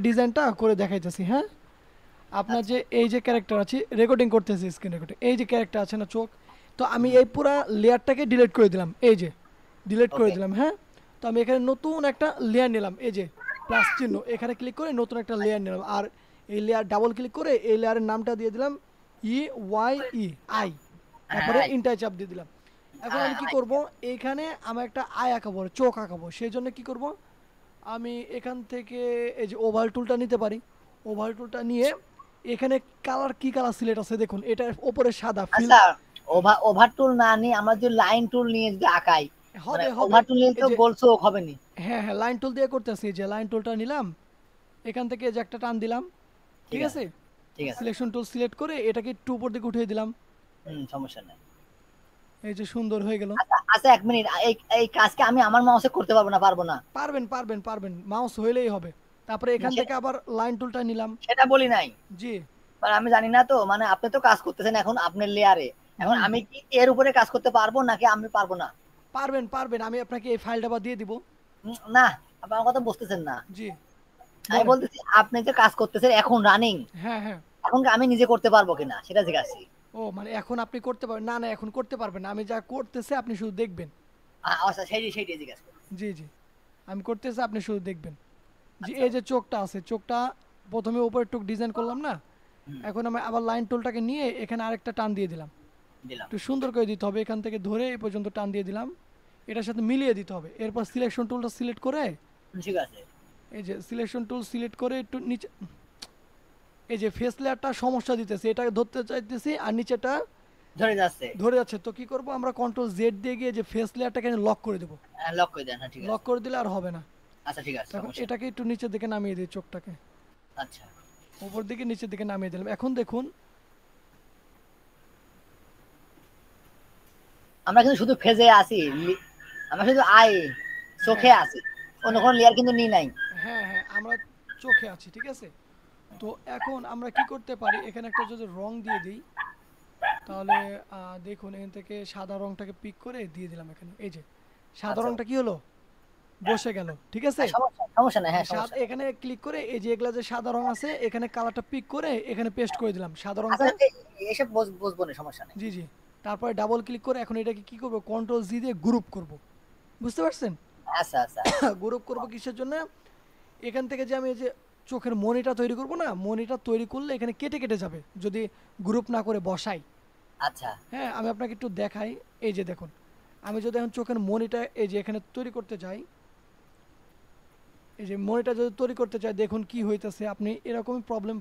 ডিজাইনটা করে দেখাইতেছি, হ্যাঁ। আপনার আচ্ছা যে এই যে ক্যারেক্টার আছে, রেকর্ডিং করতেছি স্ক্রিন রেকর্ডিং, এই যে ক্যারেক্টার আছে না চোখ, তো আমি এই পুরা লেয়ারটাকে ডিলিট করে দিলাম, এই যে ডিলিট করে ওকে দিলাম, হ্যাঁ। তো আমি এখানে নতুন একটা লেয়ার নিলাম, এই যে প্লাস চিহ্ন, এখানে ক্লিক করে নতুন একটা লেয়ার নিলাম, আর এই লেয়ার ডাবল ক্লিক করে এই লেয়ারের নামটা দিয়ে দিলাম ই ওয়াই ই আই, তারপরে হ্যাঁ ইন্টার চাপ দিয়ে দিলাম। এখন আমি কি করব, এইখানে আমার একটা আই আঁকাবো, চোখ আঁকাবো, সেই জন্য কি করব, আমি এখান থেকে এই যে ওভার টুলটা নিতে পারি। ওভার টুলটা নিয়ে এখানে কালার, কি কালার সিলেক্ট আছে দেখুন, এটার উপরে সাদা ফিল। আচ্ছা ওভার ওভার টুল না নিয়ে আমরা যে লাইন টুল নিয়ে যদি আঁকাই মানে হবে হবে, ওভার টুল নিলে এই তো যে গোল চোখ হবে নি। হ্যাঁ হ্যাঁ, লাইন টুল দিয়ে করতেছি, যে লাইন টুলটা নিলাম, এখান থেকে এই যে একটা টান দিলাম, ঠিক ঠিক আছে আছে। ঠিক আছে। সিলেকশন টুল সিলেক্ট করে এটাকে একটু উপর দিকে উঠিয়ে দিলাম, সমস্যা নাই। এই যে সুন্দর হয়ে গেল। আচ্ছা আচ্ছা, এক মিনিট, এই এই কাজকে আমি আমার মাউসে করতে পারবো না? পারবো না? পারবেন পারবেন পারবেন, মাউস হইলেই হবে। তারপরে না, এখান থেকে আবার লাইন টুলটা নিলাম। সেটা বলি নাই। জি। মানে আমি জানি না তো, মানে আপনি তো কাজ করতেছেন এখন আপনার লেয়ারে, এখন হুম। আমি কি এর উপরে কাজ করতে পারবো নাকি আমি পারবো না? পারবেন পারবেন, আমি আপনাকে এই ফাইলটা আবার দিয়ে দিব। না, আপনি আমার কথা বুঝতেছেন না। জি, আমি বলেন। বলতেছি আপনি যে কাজ করতেছেন এখন রানিং, হ্যাঁ হ্যাঁ। এখন কি আমি নিজে করতে পারবো কিনা সেটা জিজ্ঞাসি। ও মানে এখন আপনি করতে পারবেন না? না, এখন করতে পারবেন না, আমি যা করতেছে আপনি শুধু দেখবেন। আচ্ছা সেইটাই সেইটাই জিজ্ঞাসা করি। জি জি, আমি করতেছি, আপনি শুধু দেখবেন। জি, আচ্ছা এই যে চোখটা আছে, চোখটা প্রথমে উপরে টুক ডিজাইন করলাম না, হুম, এখন আমি আবার লাইন টুলটাকে নিয়ে এখানে আরেকটা টান দিয়ে দিলাম। দিলাম। একটু সুন্দর করে দিতে হবে, এখান থেকে ধরে এই পর্যন্ত টান দিয়ে দিলাম, এটার সাথে মিলিয়ে দিতে হবে। এরপর সিলেকশন টুলটা সিলেক্ট করে, ঠিক আছে। এই যে সিলেকশন টুল সিলেক্ট করে একটু নিচে, এই যে ফেস লেয়ারটা সমস্যা দিতেছে, এটাকে ধরতে চাইতেছি আর নিচেটা ধরে যাচ্ছে। ধরে যাচ্ছে, তো কি করব, আমরা কন্ট্রোল জেড দিয়ে গিয়ে যে ফেস লেয়ারটাকে লক করে দেবো। লক করে দেন, হ্যাঁ ঠিক লক আছে। করে দিলে আর হবে না। আচ্ছা ঠিক আছে, তখন সমস্যা নেই। এটাকে একটু নিচের দিকে নামিয়ে দিই, চোখটাকে আচ্ছা উপর দিকে নিচের দিকে নামিয়ে দিলাম। এখন দেখুন, আমরা কিন্তু শুধু ফেজে আছি, আমরা শুধু আই চোখে হ্যাঁ আছি, অন্য হ্যাঁ কোনো লেয়ার কিন্তু নি নাই। হ্যাঁ হ্যাঁ, আমরা চোখে আছি, ঠিক আছে। তো এখন আমরা কি করতে পারি, এখানে একটা যদি রং দিয়ে দিই, তাহলে দেখুন এখান থেকে সাদা রংটাকে পিক করে দিয়ে দিলাম এখানে, এই যে সাদা আচ্ছা রংটা কি হলো, বসে গেল, ঠিক আছে। সমস্যা সমস্যা নাই, হ্যাঁ সমস্যা নাই। এখানে ক্লিক করে এই যে এগুলা যে সাদা রং আছে, এখানে কালারটা পিক করে এখানে পেস্ট করে দিলাম সাদা আচ্ছা রংটা। এসব বুঝবো না, সমস্যা নেই। জি জি। তারপরে ডাবল ক্লিক করে এখন এটাকে কি করব, কন্ট্রোল জি দিয়ে গ্রুপ করব, বুঝতে পারছেন। আচ্ছা আচ্ছা গ্রুপ করব কিসের জন্য, এখান থেকে যে আমি এই যে চোখের মনিটা তৈরি করব না, মনিটা তৈরি করলে এখানে কেটে কেটে যাবে যদি গ্রুপ না করে বসাই। আচ্ছা হ্যাঁ, আমি আপনাকে একটু দেখাই, এই যে দেখুন, আমি যদি এখন চোখের মনিটা এই যে এখানে তৈরি করতে চাই, এই যে মনিটা যদি তৈরি করতে চাই, দেখুন কি হইতেছে, আপনি এরকমই প্রবলেম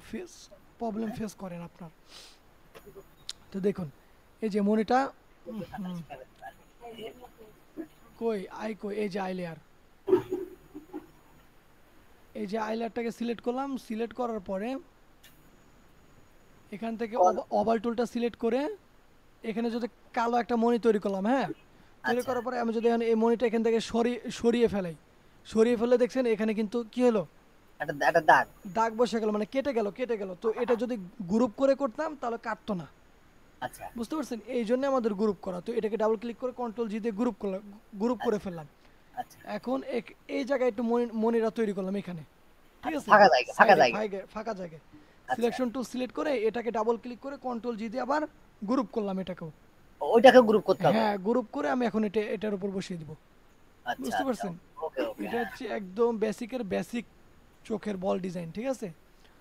ফেস করেন আপনার। তো দেখুন, এই যে মনিটা, কই আই, কই এই যে আই লেয়ার, এই যে আই লেয়ারটাকে সিলেক্ট করলাম, সিলেক্ট করার পরে এখান থেকে ওভাল টুলটা সিলেক্ট করে এখানে যদি কালো একটা মনি তৈরি করলাম, হ্যাঁ। তৈরি আচ্ছা। করার পরে আমি যদি এখন এই মনিটা এখান থেকে সরিয়ে ফেলাই, সরিয়ে ফেললে দেখছেন এখানে কিন্তু কি হলো, একটা একটা দাগ। দাগ বসে গেল, মানে কেটে গেল। তো এটা যদি গ্রুপ করে করতাম তাহলে কাটতো না, আচ্ছা বুঝতে পারছেন। এই জন্য আমাদের গ্রুপ করা। তো এটাকে ডাবল ক্লিক করে কন্ট্রোল জি দিয়ে গ্রুপ করলাম, গ্রুপ করে আচ্ছা ফেললাম। আচ্ছা এখন এই জায়গায় একটু মনিরা তৈরি করলাম এখানে, ঠিক আচ্ছা, আছে, ফাঁকা জায়গা ফাঁকা সাইডে জায়গা। ফাঁকা জায়গায় আচ্ছা সিলেকশন টুল সিলেক্ট করে এটাকে ডাবল ক্লিক করে কন্ট্রোল জি দিয়ে আবার গ্রুপ করলাম এটাকেও। ওইটাকে গ্রুপ করতে হবে। হ্যাঁ, গ্রুপ করে আমি এখন এটার উপর বসিয়ে দিব, আচ্ছা বুঝতে আচ্ছা। পারছেন। ওকে ওকে, এটা হ্যাঁ। হচ্ছে একদম বেসিকের বেসিক চোখের বল ডিজাইন, ঠিক আছে।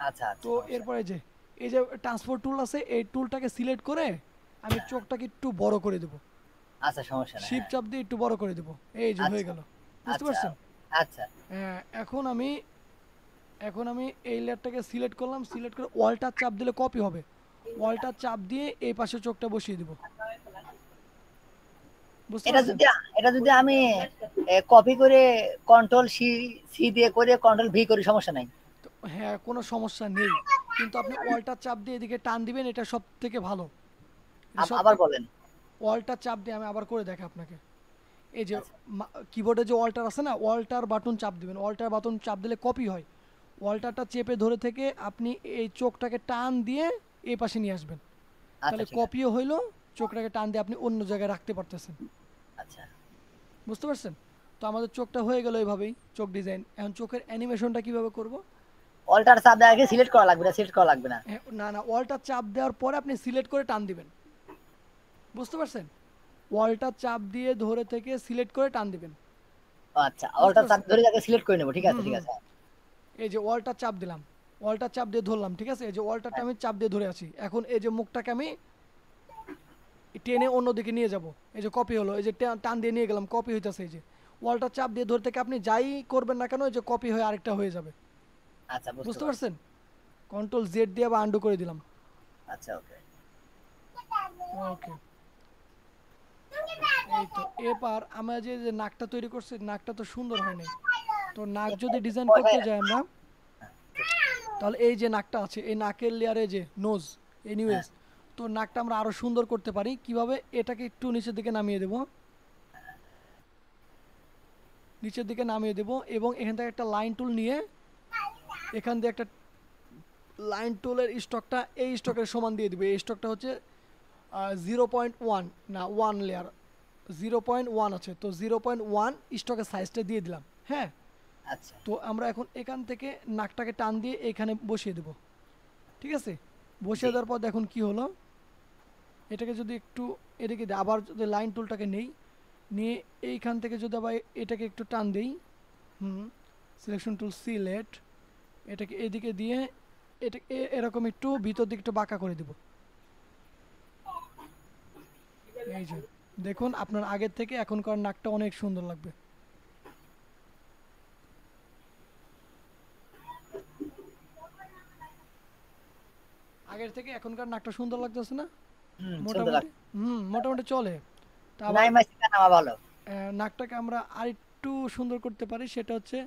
আচ্ছা আচ্ছা, তো সমস্যা নেই। এরপরে যে এই যে ট্রান্সফার টুল আছে, এই টুলটাকে সিলেক্ট করে আমি চোখটাকে একটু বড় করে দেবো, আচ্ছা সমস্যা নেই, শিপ হ্যাঁ। চাপ দিয়ে একটু বড় করে দেবো, এই যে হয়ে আচ্ছা গেল, বুঝতে আচ্ছা পারছেন। আচ্ছা হ্যাঁ, এখন আমি এই লেয়ারটাকে সিলেক্ট করলাম, সিলেক্ট করে ওয়ালটা চাপ দিলে কপি হবে, ওয়ালটা চাপ দিয়ে এই পাশে চোখটা বসিয়ে দিব, বুঝতে এটা পারছেন। যদি এটা যদি আমি কপি করে কন্ট্রোল সি সি দিয়ে করে কন্ট্রোল ভি করি, সমস্যা নাই? তো হ্যাঁ, কোনো সমস্যা নেই, কিন্তু আপনি ওয়ালটা চাপ দিয়ে এদিকে টান দিবেন, এটা সব থেকে ভালো, এটা সব আবার থেকে। বলেন। ওয়ালটা চাপ দিয়ে আমি আবার করে দেখে আপনাকে, এই যে আচ্ছা কিবোর্ডে যে ওয়াল্টার আছে না, ওয়াল্টার বাটন চাপ দিবেন, ওয়াল্টার বাটন চাপ দিলে কপি হয়, ওয়াল্টারটা চেপে ধরে থেকে আপনি এই চোখটাকে টান দিয়ে এই পাশে নিয়ে আসবেন, আচ্ছা তাহলে ঠিক আছে। কপিও হইলো, চোখটাকে টান দিয়ে আপনি অন্য জায়গায় রাখতে পারতেছেন, আচ্ছা বুঝতে পারছেন। তো আমাদের চোখটা হয়ে গেল এইভাবেই, চোখ ডিজাইন। এখন চোখের অ্যানিমেশনটা কিভাবে করব, অল্টার চাপ দেওয়ার আগে সিলেক্ট করা লাগবে না, সিলেক্ট করা লাগবে না। না না, ওয়ালটা চাপ দেওয়ার পরে আপনি সিলেক্ট করে টান দিবেন, বুঝতে পারছেন? ওয়ালটা চাপ দিয়ে ধরে থেকে সিলেক্ট করে টান দিবেন, আচ্ছা, বুঝতে অল্টার চাপ পারছেন? ধরে আগে সিলেক্ট করে নেব, ঠিক আছে হুম ঠিক হুম। আছে। এই যে ওয়ালটা চাপ দিলাম, ওয়ালটা চাপ দিয়ে ধরলাম, ঠিক আছে? এই যে ওয়ালটাটা আমি চাপ দিয়ে ধরে আছি, এখন এই যে মুখটাকে আমি টেনে অন্যদিকে নিয়ে যাব। এই যে কপি হলো, এই যে টান দিয়ে নিয়ে গেলাম, কপি হইতাছে। এই যে ওয়ালটা চাপ দিয়ে ধরে থেকে আপনি যাই করবেন না কেন, এই যে কপি হয়ে আরেকটা হয়ে যাবে, আচ্ছা, বুঝতে বুঝতে পারছি। পারছেন? কন্ট্রোল জেড দিয়ে আবার আন্ডু করে দিলাম। আচ্ছা, ওকে। ওকে, এই তো। এবার আমরা যে যে নাকটা তৈরি করছি, নাকটা তো সুন্দর হয় নাই। তো নাক যদি ডিজাইন করতে যাই আমরা, তাহলে এই যে নাকটা আছে, এই নাকের লেয়ারে যে নোজ, হ্যাঁ, এনিওয়েজ, তো নাকটা আমরা আরো সুন্দর করতে পারি কিভাবে? এটাকে একটু নিচের দিকে নামিয়ে দেব, নিচের দিকে নামিয়ে দেব, এবং এখান থেকে একটা লাইন টুল নিয়ে এখান দিয়ে একটা লাইন টুলের স্টকটা এই স্টকের সমান দিয়ে দিবে। এই স্টকটা হচ্ছে 0.1, না 1 লেয়ার, 0.1 আছে, তো 0.1 স্টকের সাইজটা দিয়ে দিলাম। হ্যাঁ, আচ্ছা। তো আমরা এখন এখান থেকে নাকটাকে টান দিয়ে এখানে বসিয়ে দেব, ঠিক আছে? জি। বসিয়ে দেওয়ার পর দেখুন কি হলো। এটাকে যদি একটু এদিকে দিই, আবার যদি লাইন টুলটাকে নেই, নিয়ে এইখান থেকে যদি আবার এটাকে একটু টান দেই, হুম, সিলেকশন টুল সিলেক্ট, এটাকে এদিকে দিয়ে এটা এরকম একটু ভিতর দিকে একটু বাঁকা করে দিব। এই যে দেখুন, আপনার আগের থেকে এখনকার নাকটা অনেক সুন্দর লাগবে। আগের থেকে এখনকার নাকটা সুন্দর লাগতেছে না? সুন্দর মোটামুটি, লাগছে। মোটামুটি চলে। তা আবার নাই মাসিকা নামা ভালো। নাকটাকে আমরা আরেকটু সুন্দর করতে পারি, সেটা হচ্ছে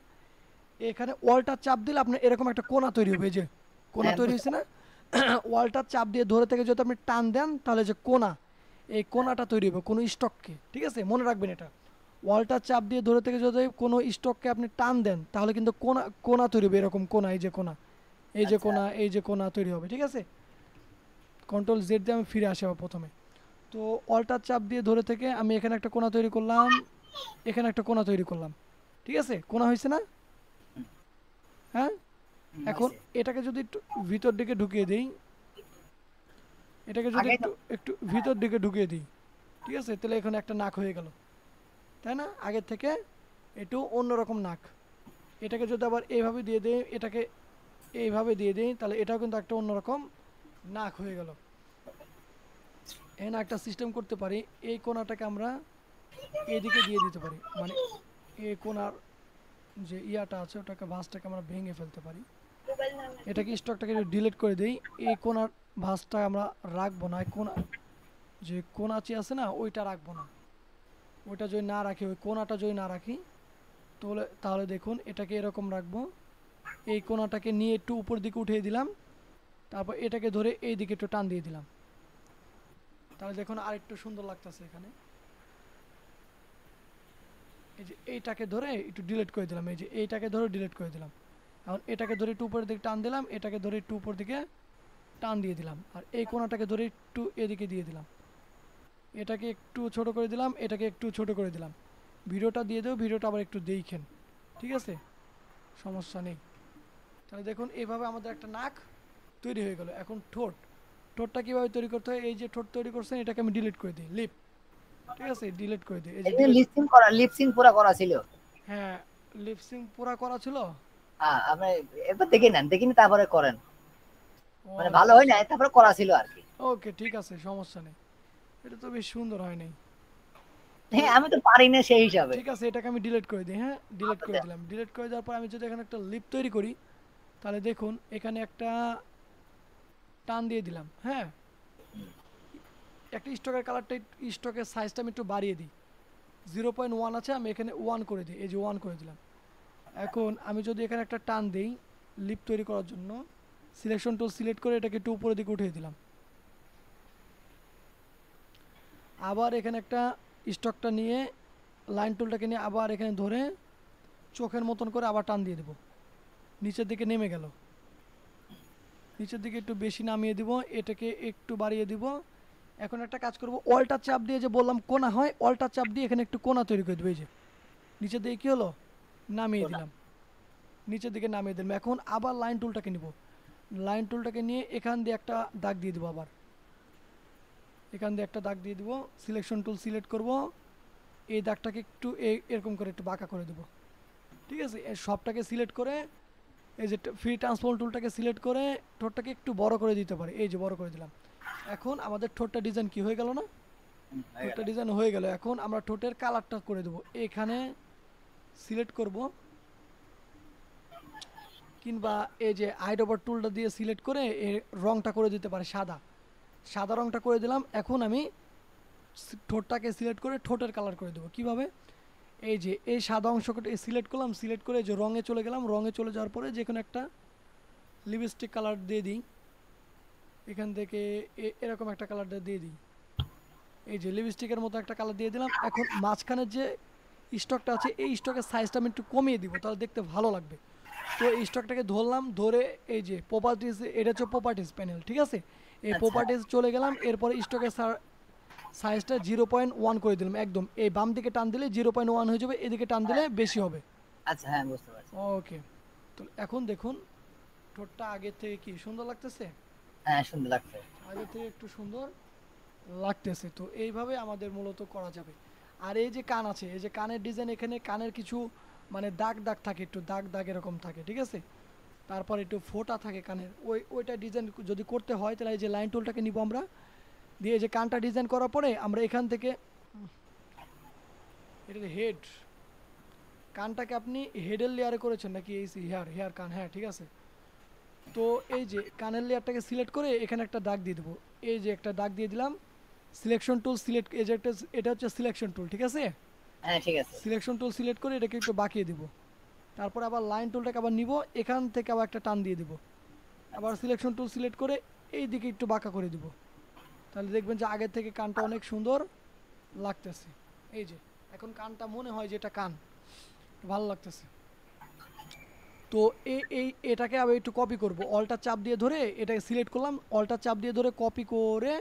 এখানে ওয়ালটা চাপ দিলে আপনার এরকম একটা কোণা তৈরি হবে। এই যে কোণা হ্যাঁ, তৈরি বুঝতে হয়েছে না? পারছি। ওয়ালটা চাপ দিয়ে ধরে থেকে যদি আপনি টান দেন, তাহলে যে কোণা, এই হ্যাঁ, কোণাটা তৈরি হবে কোনো স্টককে, ঠিক আছে? মনে রাখবেন এটা, ওয়ালটা চাপ দিয়ে ধরে থেকে যদি কোনো স্টককে আপনি টান দেন, তাহলে কিন্তু কোণা কোণা তৈরি হবে, এরকম কোণা, এই যে কোণা, এই যে আচ্ছা। কোণা, এই যে কোণা তৈরি হবে, ঠিক আছে? কন্ট্রোল জেড দিয়ে আমি ফিরে আসি আবার প্রথমে। তো ওয়ালটার চাপ দিয়ে ধরে থেকে আমি এখানে একটা কোণা তৈরি করলাম, এখানে একটা কোণা তৈরি করলাম, ঠিক আছে? কোণা হয়েছে না? হ্যাঁ, এখন হইছে। এটাকে যদি একটু ভিতর দিকে ঢুকিয়ে দিই, এটাকে যদি আগেই তো। একটু একটু ভিতর দিকে ঢুকিয়ে দিই, ঠিক আছে? তাহলে এখানে একটা নাক হয়ে গেল, তাই না? আগের থেকে একটু অন্যরকম নাক। এটাকে যদি আবার এইভাবে দিয়ে দিই, এটাকে এইভাবে দিয়ে দিই, তাহলে এটাও কিন্তু একটা অন্যরকম নাক হয়ে গেল। এখানে একটা সিস্টেম করতে পারি, এই কোণাটাকে আমরা এদিকে দিয়ে দিতে পারি, মানে এই কোণার যে ইয়াটা আছে ওটাকে, ভাঁজটাকে আমরা ভেঙে ফেলতে পারি। এটাকে স্টকটাকে ডিলিট করে দিই, এই কোণার ভাঁজটা আমরা রাখবো না, এই কোণা যে কোণাচি আছে না, ওইটা রাখবো না। ওইটা যদি না রাখি, ওই কোণাটা যদি না রাখি, তাহলে তাহলে দেখুন এটাকে এরকম রাখবো। এই কোণাটাকে নিয়ে একটু উপর দিকে উঠিয়ে দিলাম, তারপর এটাকে ধরে এই দিকে একটু টান দিয়ে দিলাম, তাহলে দেখুন আরেকটু সুন্দর লাগতেছে এখানে। এই যে এইটাকে ধরে একটু ডিলিট করে দিলাম, এই যে এইটাকে ধরে ডিলিট করে দিলাম। এখন এটাকে ধরে একটু উপরের দিকে টান দিলাম, এটাকে ধরে একটু উপর দিকে টান দিয়ে দিলাম, আর এই কোণাটাকে ধরে একটু এদিকে দিয়ে দিলাম। এটাকে একটু ছোট করে দিলাম, এটাকে একটু ছোট করে দিলাম। ভিডিওটা দিয়ে দেবো, ভিডিওটা আবার একটু দেখেন, ঠিক আছে? সমস্যা নেই। তাহলে দেখুন এইভাবে আমাদের একটা নাক তৈরি হয়ে গেল। এখন ঠোঁট, ঠোঁটটা কীভাবে তৈরি করতে হয়? এই যে ঠোঁট তৈরি করছেন, এটাকে আমি ডিলিট করে দিই, লিপ, ঠিক আছে? ডিলিট করে দিই, এই যে এই যে ডিলিট। লিপসিং পুরা করা ছিল। হ্যাঁ, লিপসিং পুরা করা ছিল। হ্যাঁ, আপনি একবার দেখে নেন, দেখে নিয়ে তারপরে করেন। ও মানে ভালো আচ্ছা হয় আচ্ছা, নাই, তারপরে করা ছিল আর কি। ওকে ঠিক আছে, সমস্যা নেই। এটা তো বেশ সুন্দর হয় নাই। তো হ্যাঁ, আমি তো পারি না সেই হিসাবে। ঠিক আছে, এটাকে আমি ডিলিট করে দিই। হ্যাঁ, ডিলিট করে দিলাম। ডিলিট করে দেওয়ার পর আমি যদি এখানে একটা লিপ তৈরি করি, তাহলে দেখুন এখানে একটা টান দিয়ে দিলাম। হ্যাঁ, একটা স্টকের কালারটা, স্টকের সাইজটা আমি একটু বাড়িয়ে দিই। 0.1 আছে, আমি এখানে 1 করে দিই, এই যে 1 করে দিলাম। এখন আমি যদি এখানে একটা টান দিই লিপ তৈরি করার জন্য, সিলেকশন টুল সিলেক্ট করে এটাকে একটু উপরের দিকে উঠিয়ে দিলাম। আবার এখানে একটা স্টকটা নিয়ে, লাইন টুলটাকে নিয়ে আবার এখানে ধরে চোখের মতন করে আবার টান দিয়ে দেবো, নিচের দিকে নেমে গেল। নিচের দিকে একটু বেশি নামিয়ে দিব, এটাকে একটু বাড়িয়ে দিব। এখন একটা কাজ করব, অল্টা চাপ দিয়ে যে বললাম কোণা হয়, অল্টা চাপ দিয়ে এখানে একটু কোণা তৈরি করে দেবো। এই যে নিচের দিকে কী হলো, নামিয়ে দিলাম, নিচের দিকে নামিয়ে দিলাম। এখন আবার লাইন টুলটাকে নিব, লাইন টুলটাকে নিয়ে এখান দিয়ে একটা দাগ দিয়ে দেবো, আবার এখান দিয়ে একটা দাগ দিয়ে দেবো, সিলেকশন টুল সিলেক্ট করব, এই দাগটাকে একটু এরকম করে একটু বাঁকা করে দেবো। ঠিক আছে, এই সবটাকে সিলেক্ট করে এই যে ফ্রি ট্রান্সফর্ম টুলটাকে সিলেক্ট করে ঠোঁটটাকে একটু বড় করে দিতে পারে, এই যে বড় করে দিলাম। এখন আমাদের ঠোঁটটা ডিজাইন কি হয়ে গেল না, হয়ে ঠোঁটটা গেল। ডিজাইন হয়ে গেল। এখন আমরা ঠোঁটের কালারটা করে দেবো, এখানে সিলেক্ট করব, কিংবা এই যে হাইড ওভার টুলটা দিয়ে সিলেক্ট করে এর রংটা করে দিতে পারে সাদা, সাদা রংটা করে দিলাম। এখন আমি ঠোঁটটাকে সিলেক্ট করে ঠোঁটের কালার করে দেবো। কিভাবে, এই যে এই সাদা অংশটা সিলেক্ট করলাম, সিলেক্ট করে যে রঙে চলে গেলাম, রঙে চলে যাওয়ার পরে যে কোনো একটা লিপস্টিক কালার দিয়ে দিই, এখান থেকে এরকম একটা কালারটা দিয়ে দিই, এই যে লিপস্টিকের মতো একটা কালার দিয়ে দিলাম। এখন মাঝখানের যে স্টকটা আছে এই স্টকের সাইজটা আমি একটু কমিয়ে দিব, তাহলে দেখতে ভালো লাগবে। তো এই স্টকটাকে ধরলাম, ধরে এই যে প্রপার্টিজ, এটা হচ্ছে প্রপার্টিজ প্যানেল, ঠিক আছে, এই আচ্ছা প্রপার্টিজ চলে গেলাম। এরপরে স্টকের সাইজটা 0.1 করে দিলাম, একদম এই বাম দিকে টান দিলে 0.1 হয়ে যাবে, এদিকে টান দিলে বেশি হবে। আচ্ছা, হ্যাঁ বুঝতে পারছি। ওকে, তো এখন দেখুন ঠোঁটটা আগের থেকে কি সুন্দর লাগতেছে, হ্যাঁ, সুন্দর লাগছে। আগের থেকে একটু সুন্দর লাগতেছে। তো এইভাবে আমাদের মূলত করা যাবে। আর এই যে কান আছে, এই যে কানের ডিজাইন, এখানে কানের কিছু মানে দাগ দাগ থাকে, একটু দাগ দাগ এরকম থাকে, ঠিক আছে, তারপর একটু ফোঁটা থাকে কানের, ওইটা ডিজাইন যদি করতে হয় তাহলে এই যে লাইন টুলটাকে নিব আমরা, দিয়ে এই যে কানটা ডিজাইন করার পরে আমরা এখান থেকে এটা হেড, কানটাকে আপনি হেডের লেয়ারে করেছেন নাকি এই হেয়ার, হেয়ার কান, হ্যাঁ ঠিক আছে। তো এই যে কানের লেয়ারটাকে সিলেক্ট করে এখানে একটা দাগ দিয়ে দেবো, এই যে একটা দাগ দিয়ে দিলাম, সিলেকশন টুল সিলেক্ট, এই যে একটা, এটা হচ্ছে সিলেকশন টুল, ঠিক আছে, হ্যাঁ, ঠিক আছে। সিলেকশন টুল সিলেক্ট করে এটাকে একটু বাঁকিয়ে দিব। তারপর আবার লাইন টুলটাকে আবার নিব, এখান থেকে আবার একটা টান দিয়ে দিব, আবার সিলেকশন টুল সিলেক্ট করে এই দিকে একটু বাঁকা করে দিব, তাহলে দেখবেন যে আগের থেকে কানটা অনেক সুন্দর লাগতেছে। এই যে এখন কানটা মনে হয় যে এটা কান, ভালো লাগতেছে। তো এটাকে আবার একটু কপি করব, অল্টা চাপ দিয়ে ধরে এটাকে সিলেক্ট করলাম, অল্টা চাপ দিয়ে ধরে কপি করে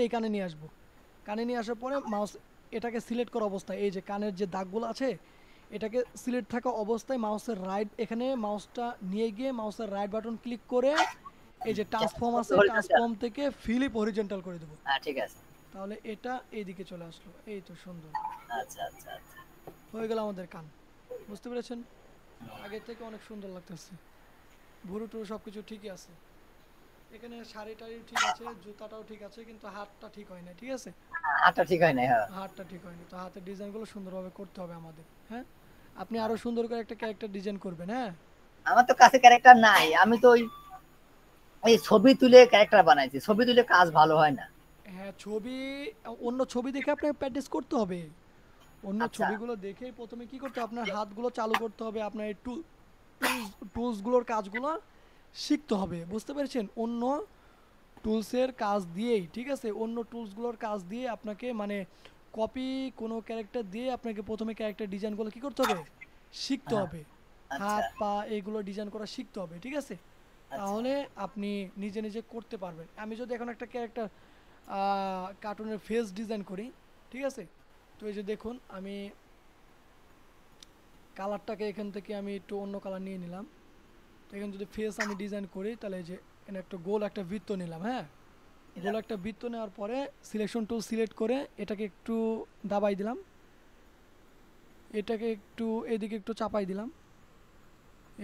এই কানে নিয়ে আসবো। কানে নিয়ে আসার পরে মাউস এটাকে সিলেক্ট করা অবস্থায় এই যে কানের যে দাগগুলো আছে এটাকে সিলেক্ট থাকা অবস্থায় মাউসের রাইট, এখানে মাউসটা নিয়ে গিয়ে মাউসের রাইট বাটন ক্লিক করে এই যে ট্রান্সফর্ম আছে, হরিজন্টাল। ট্রান্সফর্ম থেকে ফিলিপ হরিজন্টাল করে দেবো, হ্যাঁ, ঠিক আছে। তাহলে এটা এইদিকে চলে আসলো। এই তো সুন্দর আচ্ছা, আচ্ছা, আচ্ছা। হয়ে গেল আমাদের কান, বুঝতে পেরেছেন, আগের থেকে অনেক সুন্দর লাগতেছে, ভুরু টুরু সব কিছু ঠিকই আছে, এখানে শাড়ি টাড়িও ঠিক আছে, জুতাটাও ঠিক আছে, কিন্তু হাতটা ঠিক হয় না, ঠিক আছে, হাতটা ঠিক হয় নাই, হ্যাঁ। হাতটা ঠিক হয়নি। তো হাতের ডিজাইনগুলো সুন্দরভাবে করতে হবে আমাদের, হ্যাঁ, আপনি আরো সুন্দর করে একটা ক্যারেক্টার ডিজাইন করবেন, হ্যাঁ। আমার তো কাছে ক্যারেক্টার নাই, আমি তো ওই ওই ছবি তুলে ক্যারেক্টার বানাইছি, ছবি তুলে কাজ ভালো হয় না। হ্যাঁ ছবি, অন্য ছবি দেখে আপনাকে প্র্যাকটিস করতে হবে, অন্য আচ্ছা, ছবিগুলো দেখে প্রথমে কি করতে হবে, আপনার হাতগুলো চালু করতে হবে, আপনার এই টুলসগুলোর কাজগুলো শিখতে হবে, বুঝতে পেরেছেন, অন্য টুলসের কাজ দিয়েই, ঠিক আছে, অন্য টুলসগুলোর কাজ দিয়ে আপনাকে মানে কপি কোনো ক্যারেক্টার দিয়ে আপনাকে প্রথমে ক্যারেক্টার ডিজাইনগুলো কী করতে হবে, শিখতে হ্যাঁ, হবে, আচ্ছা, হাত পা এইগুলো ডিজাইন করা শিখতে হবে, ঠিক আছে, আচ্ছা, তাহলে আপনি নিজে নিজে করতে পারবেন। আমি যদি এখন একটা ক্যারেক্টার কার্টুনের ফেস ডিজাইন করি, ঠিক আছে, তো এই যে দেখুন আমি কালারটাকে এখান থেকে আমি একটু অন্য কালার নিয়ে নিলাম, তো এখানে যদি ফেস আমি ডিজাইন করি তাহলে এই যে এখানে একটা গোল একটা বৃত্ত নিলাম, হ্যাঁ, গোল একটা বৃত্ত নেওয়ার পরে সিলেকশন টুল সিলেক্ট করে এটাকে একটু দাবাই দিলাম, এটাকে একটু এদিকে একটু চাপাই দিলাম,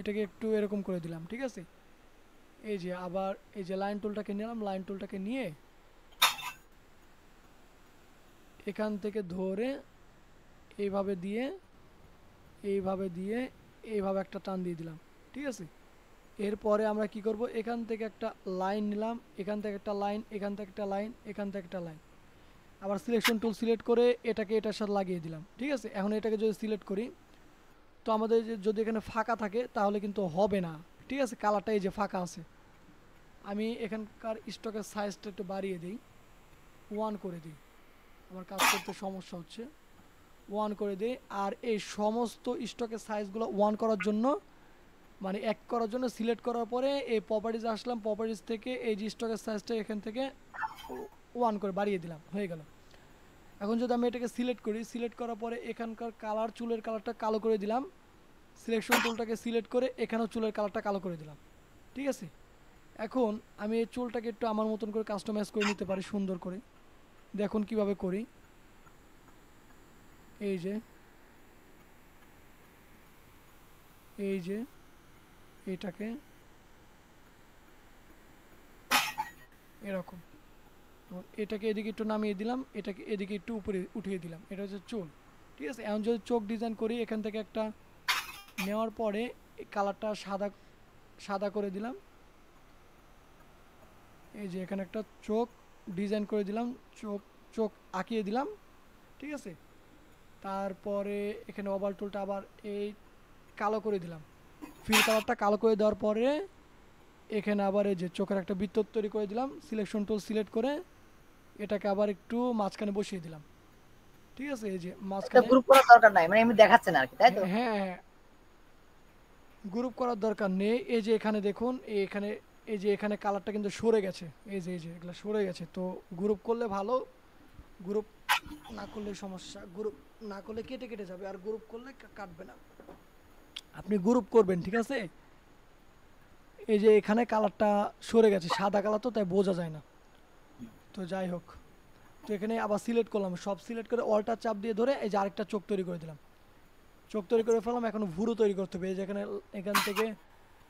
এটাকে একটু এরকম করে দিলাম, ঠিক আছে, এই যে আবার এই যে লাইন টুলটাকে নিলাম, লাইন টুলটাকে নিয়ে এখান থেকে ধরে এইভাবে দিয়ে এইভাবে দিয়ে এইভাবে একটা টান দিয়ে দিলাম, ঠিক আছে, এরপরে আমরা কি করব, এখান থেকে একটা লাইন নিলাম, এখান থেকে একটা লাইন, এখান থেকে একটা লাইন, এখান থেকে একটা লাইন, আবার সিলেকশন টুল সিলেক্ট করে এটাকে এটার সাথে লাগিয়ে দিলাম, ঠিক আছে। এখন এটাকে যদি সিলেক্ট করি তো আমাদের যদি এখানে ফাঁকা থাকে তাহলে কিন্তু হবে না, ঠিক আছে, কালারটা এই যে ফাঁকা আছে, আমি এখানকার স্টকের সাইজটা একটু বাড়িয়ে দিই, 1 করে দিই, আমার কাজ করতে সমস্যা হচ্ছে, 1 করে দিই। আর এই সমস্ত স্টকের সাইজগুলো 1 করার জন্য মানে 1 করার জন্য সিলেক্ট করার পরে এই প্রপার্টিজ আসলাম, প্রপার্টিজ থেকে এই যে স্টকের সাইজটা এখান থেকে 1 করে বাড়িয়ে দিলাম, হয়ে গেল। এখন যদি আমি এটাকে সিলেক্ট করি, সিলেক্ট করার পরে এখানকার কালার, চুলের কালারটা কালো করে দিলাম, সিলেকশন টুলটাকে সিলেক্ট করে এখানেও চুলের কালারটা কালো করে দিলাম। ঠিক আছে, এখন আমি এই চুলটাকে একটু আমার মতন করে কাস্টমাইজ করে নিতে পারি সুন্দর করে। দেখুন কিভাবে করি। এই যে এই যে এটাকে এরকম, এটাকে এদিকে একটু নামিয়ে দিলাম, এটাকে এদিকে একটু উপরে উঠিয়ে দিলাম, এটা হচ্ছে চুল। ঠিক আছে, এখন যদি চোখ ডিজাইন করি এখান থেকে একটা নেওয়ার পরে কালারটা সাদা সাদা করে দিলাম। এই যে এখানে একটা চোখ ডিজাইন করে দিলাম, চোখ চোখ আঁকিয়ে দিলাম। ঠিক আছে, তারপরে এখানে ওভাল টুলটা আবার এই কালো করে দিলাম, ফিল কালারটা কালো করে দেওয়ার পরে এখানে আবার এই যে চোখের একটা বৃত্ত তৈরি করে দিলাম, সিলেকশন টুল সিলেক্ট করে এটাকে আবার একটু মাঝখানে বসিয়ে দিলাম। ঠিক আছে, এই যে এটা মাঝখানে। গ্রুপ করার দরকার নাই, মানে এমনি দেখাচ্ছেন আর কি, তাই তো? হ্যাঁ হ্যাঁ, গ্রুপ করার দরকার নেই। এই যে এখানে দেখুন, এখানে এই যে এখানে কালারটা কিন্তু সরে গেছে, এই যে এগুলো সরে গেছে, তো গ্রুপ করলে ভালো। গ্রুপ না করলে সমস্যা, গ্রুপ না করলে কেটে কেটে যাবে, আর গ্রুপ করলে কাটবে না। আপনি গ্রুপ করবেন, ঠিক আছে। এই যে এখানে কালারটা সরে গেছে, সাদা কালার তো, তাই বোঝা যায় না। তো যাই হোক, তো এখানে আবার সিলেক্ট করলাম, সব সিলেক্ট করে অল্টা চাপ দিয়ে ধরে এই যে আরেকটা চোখ তৈরি করে দিলাম। চোখ তৈরি করে ফেললাম, এখন ভুরু তৈরি করতে হবে। এই যে এখানে এখান থেকে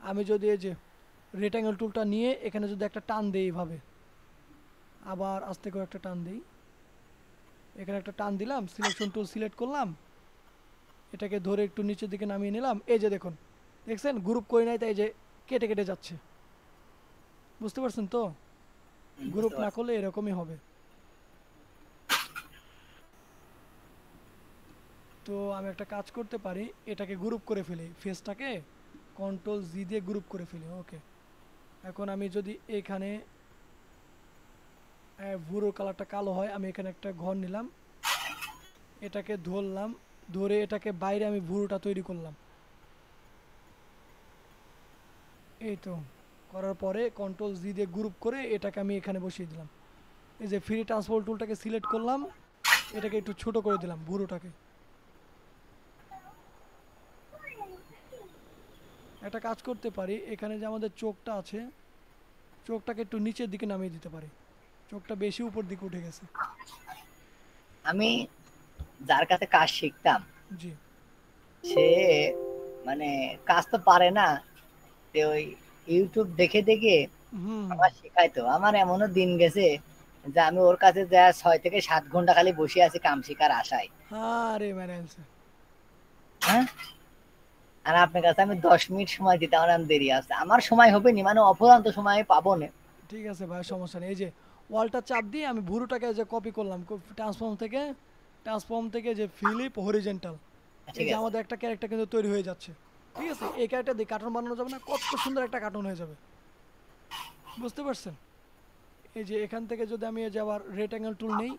আমি যদি এই যে রেক্ট্যাঙ্গেল টুলটা নিয়ে এখানে যদি একটা টান দিই এইভাবে, আবার আস্তে করে একটা টান দিই, এখানে একটা টান দিলাম, সিলেকশন টুল সিলেক্ট করলাম, এটাকে ধরে একটু নিচের দিকে নামিয়ে নিলাম। এই যে দেখুন, দেখছেন গ্রুপ করে নাই, তাই যে কেটে কেটে যাচ্ছে। বুঝতে পারছেন তো? গ্রুপ বুঝতে না পারছি। করলে এরকমই হবে। তো আমি একটা কাজ করতে পারি, এটাকে গ্রুপ করে ফেলি, ফেসটাকে কন্ট্রোল জি দিয়ে গ্রুপ করে ফেলি। ওকে, এখন আমি যদি এখানে ভুরোর কালারটা কালো হয়, আমি এখানে একটা ঘর নিলাম, এটাকে ধরলাম, ধরে এটাকে বাইরে আমি ভুরোটা তৈরি করলাম। এই তো করার পরে কন্ট্রোল জি দিয়ে গ্রুপ করে এটাকে আমি এখানে বসিয়ে দিলাম। এই যে ফ্রি ট্রান্সফার টুলটাকে সিলেক্ট করলাম, এটাকে একটু ছোট করে দিলাম ভুরোটাকে। একটা কাজ করতে পারি, এখানে যে আমাদের চোখটা আছে, চোখটাকে একটু নিচের দিকে নামিয়ে দিতে পারি, চোখটা বেশি উপর দিকে উঠে গেছে। আমি যার কাছে কাজ শিখতাম, জি। সে মানে কাজ তো পারে না, তো ওই ইউটিউব দেখে দেখে হুম। আমার শেখাইতো। আমার এমনও দিন গেছে যে আমি ওর কাছে যা 6 থেকে 7 ঘন্টা খালি বসে আছি কাম শিখার আশায়। হ্যাঁ রে ম্যারেন্স। হ্যাঁ, আর আপনার কাছে আমি 10 মিনিট সময় দিতে আমার দেরি আছে, আমার সময় হবে নি, মানে অফুরন্ত সময় আমি পাবো না। ঠিক আছে ভাই, সমস্যা নেই। এই যে ওয়ালটা চাপ দিয়ে আমি ভুরুটাকে যে কপি করলাম, ট্রান্সফর্ম থেকে যে ফিলিপ হরিজেন্টাল, এই ঠিক যে আছে। আমাদের একটা ক্যারেক্টার কিন্তু তৈরি হয়ে যাচ্ছে। ঠিক আছে, এই ক্যারেক্টার দিয়ে কার্টুন বানানো যাবে না? কত সুন্দর একটা কার্টুন হয়ে যাবে, বুঝতে পারছেন? এই যে এখান থেকে যদি আমি এই যে আবার রেক্ট্যাঙ্গেল টুল নেই,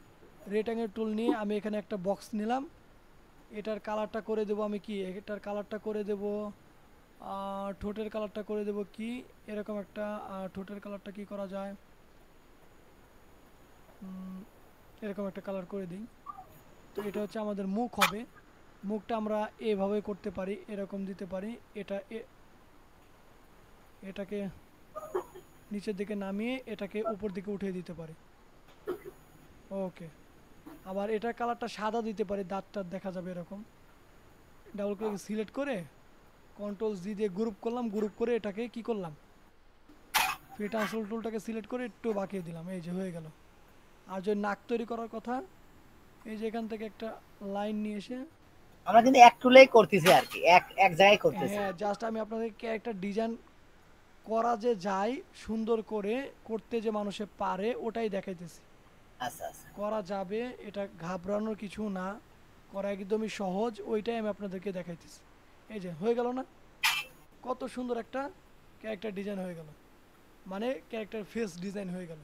রেক্ট্যাঙ্গেল টুল নিয়ে আমি এখানে একটা বক্স নিলাম, এটার কালারটা করে দেবো আমি কি, এটার কালারটা করে দেবো ঠোঁটের কালারটা করে দেবো কি, এরকম একটা ঠোঁটের কালারটা কি করা যায়, এরকম একটা কালার করে দিই। তো এটা হচ্ছে আমাদের মুখ হবে, মুখটা আমরা এভাবে করতে পারি, এরকম দিতে পারি, এটাকে নিচের দিকে নামিয়ে এটাকে উপর দিকে উঠিয়ে দিতে পারি। ওকে, আবার এটার কালারটা সাদা দিতে পারি, দাঁতটা দেখা যাবে এরকম। ডাবল ক্লিক সিলেক্ট করে কন্ট্রোল জি দিয়ে গ্রুপ করলাম, গ্রুপ করে এটাকে কি করলাম, ফ্রি ট্রান্সফার টুলটাকে সিলেক্ট করে একটু বাঁকিয়ে দিলাম, এই যে হয়ে গেল। আর যদি নাক তৈরি করার কথা, এই যে এখান থেকে একটা লাইন নিয়ে এসে, আমরা কিন্তু এক টুলেই করতেছি আর কি, এক এক জায়গায় করতেছি। হ্যাঁ জাস্ট আমি আপনাদের ক্যারেক্টার ডিজাইন করা যে যায় সুন্দর করে, করতে যে মানুষে পারে ওটাই দেখাইতেছি। আচ্ছা আচ্ছা। করা যাবে, এটা ঘাবড়ানোর কিছু না, করা একদমই সহজ, ওইটাই আমি আপনাদেরকে দেখাইতেছি। এই যে হয়ে গেল না, কত সুন্দর একটা ক্যারেক্টার ডিজাইন হয়ে গেল, মানে ক্যারেক্টার ফেস ডিজাইন হয়ে গেল।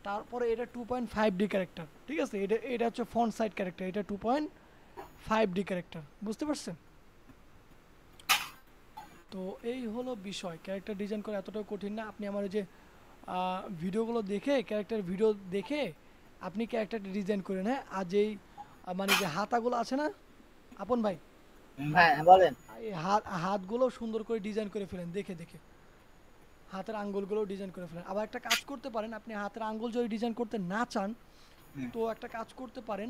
তারপরে এটা 2.5D ক্যারেক্টার, ঠিক আছে, এটা হচ্ছে ফ্রন্ট সাইড ক্যারেক্টার, এটা 2.5D ক্যারেক্টার, বুঝতে পারছেন? তো এই হলো বিষয়, ক্যারেক্টার ডিজাইন করা এতটাও কঠিন না। আপনি আমার এই যে ভিডিওগুলো দেখে, ক্যারেক্টার ভিডিও দেখে আপনি ক্যারেক্টারটা ডিজাইন করেন। হ্যাঁ, আর যেই মানে যে হাতাগুলো আছে না আপন ভাই, হ্যাঁ বলেন। এই হাতগুলো সুন্দর করে ডিজাইন করে ফেলেন দেখে দেখে, হাতের আঙ্গুলগুলো ডিজাইন করে ফেলেন। আবার একটা কাজ করতে পারেন, আপনি হাতের আঙ্গুল যদি ডিজাইন করতে না চান, হুম। তো একটা কাজ করতে পারেন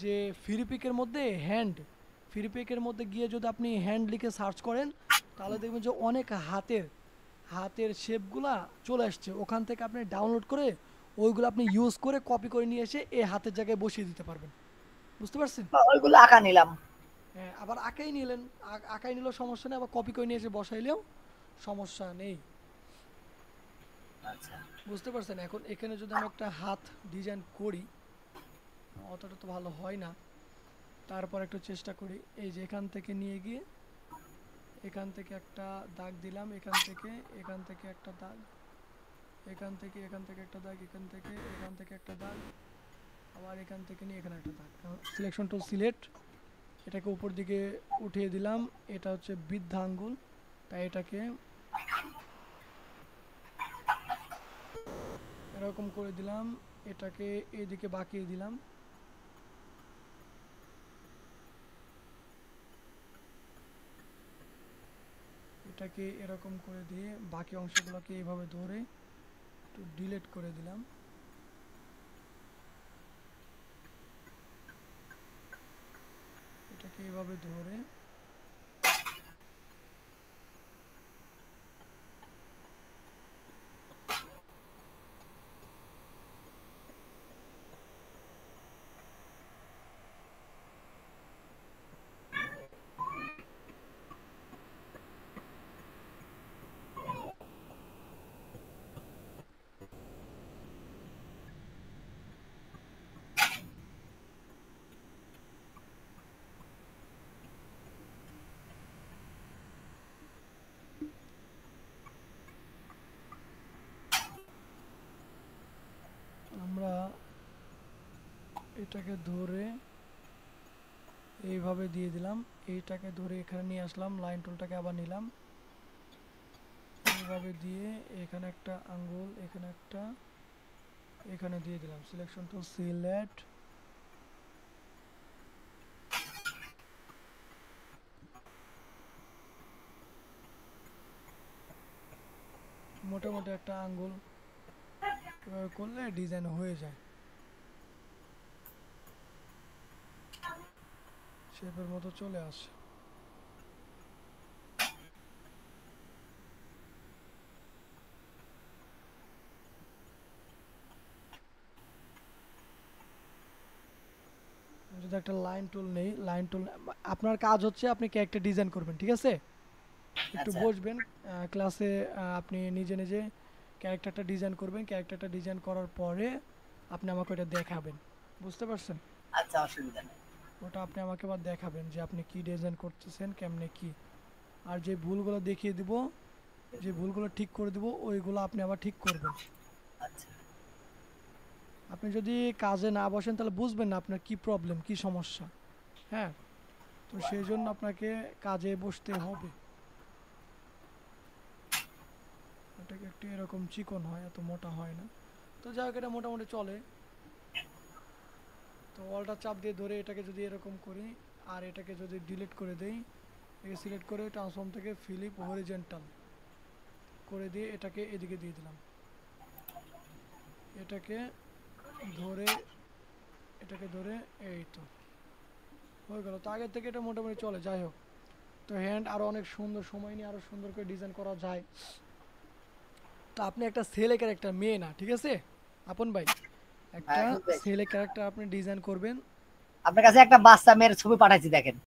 যে ফিরিপিকের মধ্যে হ্যান্ড, ফিরিপিকের মধ্যে গিয়ে যদি আপনি হ্যান্ড লিখে সার্চ করেন, তাহলে দেখবেন যে অনেক হাতের হাতের শেপগুলা চলে আসছে। ওখান থেকে আপনি ডাউনলোড করে ওইগুলো আপনি ইউজ করে কপি করে নিয়ে এসে এই হাতের জায়গায় বসিয়ে দিতে পারবেন। বুঝতে পারছেন? ওইগুলো আঁকা নিলাম। হ্যাঁ, আবার আঁকাই নিলেন, আঁকাই নিলেও সমস্যা নেই, আবার কপি করে নিয়ে এসে বসাইলেও সমস্যা নেই। আচ্ছা। বুঝতে পারছেন? এখন এখানে যদি আমি একটা হাত ডিজাইন করি, অতটা তো ভালো হয় না, তারপর একটু চেষ্টা করি। এই যে এখান থেকে নিয়ে গিয়ে এখান থেকে একটা দাগ দিলাম, এখান থেকে একটা দাগ, এখান থেকে একটা দাগ, এখান থেকে একটা দাগ, আবার এখান থেকে নিয়ে এখানে একটা দাগ। সিলেকশন টুল সিলেক্ট, এটাকে উপর দিকে উঠিয়ে দিলাম। এটা হচ্ছে বৃদ্ধা আঙ্গুল, তাই এটাকে এরকম করে দিলাম, এটাকে এইদিকে বাঁকিয়ে দিলাম। এটাকে এরকম করে দিয়ে বাকি অংশগুলোকে এইভাবে ধরে একটু ডিলিট করে দিলাম। এটাকে এইভাবে ধরে আমরা এটাকে ধরে এইভাবে দিয়ে দিলাম। এইটাকে ধরে এখানে নিয়ে আসলাম, লাইন টুলটাকে আবার নিলাম, এইভাবে দিয়ে এখানে একটা আঙ্গুল, এখানে একটা, এখানে দিয়ে দিলাম। সিলেকশন টুল সিলেক্ট, মোটামুটি একটা আঙ্গুল এভাবে করলে ডিজাইন হয়ে যায়, শেপের মতো চলে আসে। যদি একটা লাইন টুল নেই, লাইন টুল, আপনার কাজ হচ্ছে আপনি ক্যারেক্টার ডিজাইন করবেন, ঠিক আছে? একটু আচ্ছা বসবেন ক্লাসে, আপনি নিজে নিজে ক্যারেক্টারটা ডিজাইন করবেন। ক্যারেক্টারটা ডিজাইন করার পরে আপনি আমাকে ওটা দেখাবেন। বুঝতে পারছেন? আচ্ছা, অসুবিধা নেই। ওটা আপনি আমাকে আবার দেখাবেন যে আপনি কি ডিজাইন করতেছেন, কেমনে কি। আর যে ভুলগুলো দেখিয়ে দিব, যে ভুলগুলো ঠিক করে দিব, ওইগুলো আপনি আবার ঠিক করবেন। আচ্ছা আপনি যদি কাজে না বসেন তাহলে বুঝবেন না আপনার কি প্রবলেম, কি সমস্যা। হ্যাঁ, তো সেই জন্য আপনাকে কাজে বসতে হবে। এটাকে একটু এরকম চিকন হয়, এত মোটা হয় না। তো যাই হোক, এটা মোটামুটি চলে। তো অলটা চাপ দিয়ে ধরে এটাকে যদি এরকম করি, আর এটাকে যদি ডিলিট করে দেই, এটাকে সিলেক্ট করে ট্রান্সফর্ম থেকে ফিলিপ হরিজেন্টাল করে দিয়ে এটাকে এদিকে দিয়ে দিলাম। এটাকে ধরে এটাকে ধরে এই তো হয়ে গেল। তো আগের থেকে এটা মোটামুটি চলে। যাই হোক, তো হ্যান্ড আরও অনেক সুন্দর, সময় নিয়ে আরও সুন্দর করে ডিজাইন করা যায়। তো আপনি একটা ছেলে ক্যারেক্টার, মেয়ে না, ঠিক আছে আপন ভাই? একটা হ্যাঁ শুনতে। ছেলে ক্যারেক্টার আপনি ডিজাইন করবেন। আপনার কাছে একটা বাচ্চা মেয়ের ছবি পাঠাইছি, দেখেন।